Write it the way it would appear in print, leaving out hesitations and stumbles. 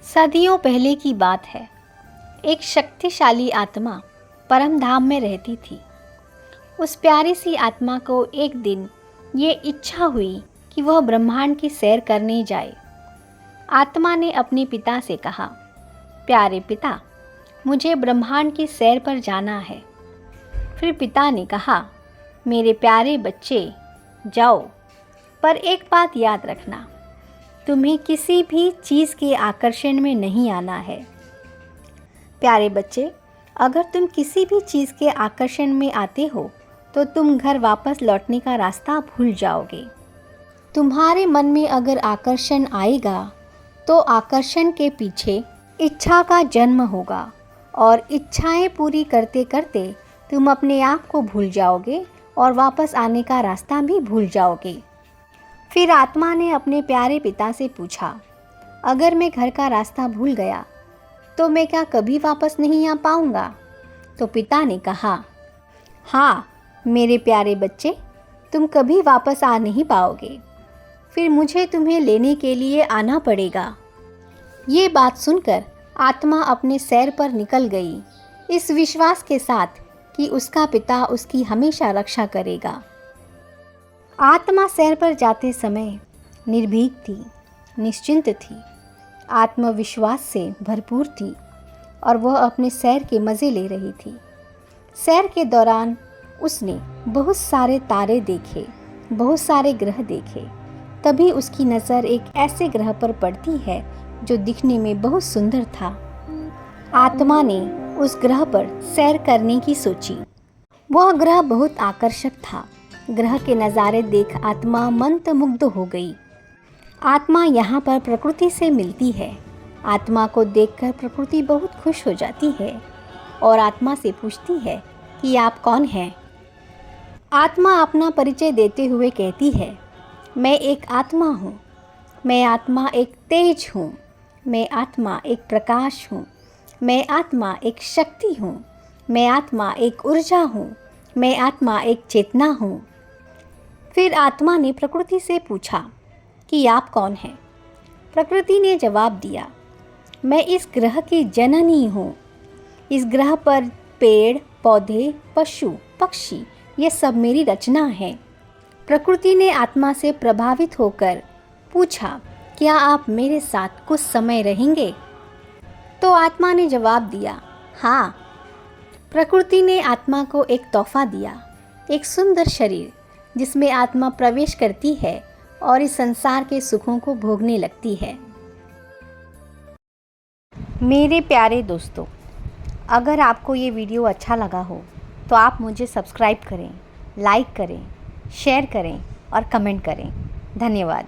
सदियों पहले की बात है। एक शक्तिशाली आत्मा परम धाम में रहती थी। उस प्यारी सी आत्मा को एक दिन ये इच्छा हुई कि वह ब्रह्मांड की सैर करने जाए। आत्मा ने अपने पिता से कहा, प्यारे पिता, मुझे ब्रह्मांड की सैर पर जाना है। फिर पिता ने कहा, मेरे प्यारे बच्चे, जाओ, पर एक बात याद रखना, तुम्हें किसी भी चीज़ के आकर्षण में नहीं आना है। प्यारे बच्चे, अगर तुम किसी भी चीज़ के आकर्षण में आते हो तो तुम घर वापस लौटने का रास्ता भूल जाओगे। तुम्हारे मन में अगर आकर्षण आएगा तो आकर्षण के पीछे इच्छा का जन्म होगा और इच्छाएं पूरी करते करते तुम अपने आप को भूल जाओगे और वापस आने का रास्ता भी भूल जाओगे। फिर आत्मा ने अपने प्यारे पिता से पूछा, अगर मैं घर का रास्ता भूल गया तो मैं क्या कभी वापस नहीं आ पाऊँगा? तो पिता ने कहा, हाँ मेरे प्यारे बच्चे, तुम कभी वापस आ नहीं पाओगे। फिर मुझे तुम्हें लेने के लिए आना पड़ेगा। ये बात सुनकर आत्मा अपने सैर पर निकल गई, इस विश्वास के साथ कि उसका पिता उसकी हमेशा रक्षा करेगा। आत्मा सैर पर जाते समय निर्भीक थी, निश्चिंत थी, आत्मविश्वास से भरपूर थी और वह अपने सैर के मज़े ले रही थी। सैर के दौरान उसने बहुत सारे तारे देखे, बहुत सारे ग्रह देखे। तभी उसकी नज़र एक ऐसे ग्रह पर पड़ती है जो दिखने में बहुत सुंदर था। आत्मा ने उस ग्रह पर सैर करने की सोची। वह ग्रह बहुत आकर्षक था। ग्रह के नज़ारे देख आत्मा मंत्रमुग्ध हो गई। आत्मा यहाँ पर प्रकृति से मिलती है। आत्मा को देखकर प्रकृति बहुत खुश हो जाती है और आत्मा से पूछती है कि आप कौन हैं? आत्मा अपना परिचय देते हुए कहती है, मैं एक आत्मा हूँ। मैं आत्मा एक तेज हूँ। मैं आत्मा एक प्रकाश हूँ। मैं आत्मा एक शक्ति हूँ। मैं आत्मा एक ऊर्जा हूँ। मैं आत्मा एक चेतना हूँ। फिर आत्मा ने प्रकृति से पूछा कि आप कौन हैं? प्रकृति ने जवाब दिया, मैं इस ग्रह की जननी हूँ। इस ग्रह पर पेड़, पौधे, पशु, पक्षी, ये सब मेरी रचना है। प्रकृति ने आत्मा से प्रभावित होकर पूछा, क्या आप मेरे साथ कुछ समय रहेंगे? तो आत्मा ने जवाब दिया, हाँ। प्रकृति ने आत्मा को एक तोहफा दिया, एक सुंदर शरीर जिसमें आत्मा प्रवेश करती है और इस संसार के सुखों को भोगने लगती है। मेरे प्यारे दोस्तों, अगर आपको ये वीडियो अच्छा लगा हो तो आप मुझे सब्सक्राइब करें, लाइक करें, शेयर करें और कमेंट करें। धन्यवाद।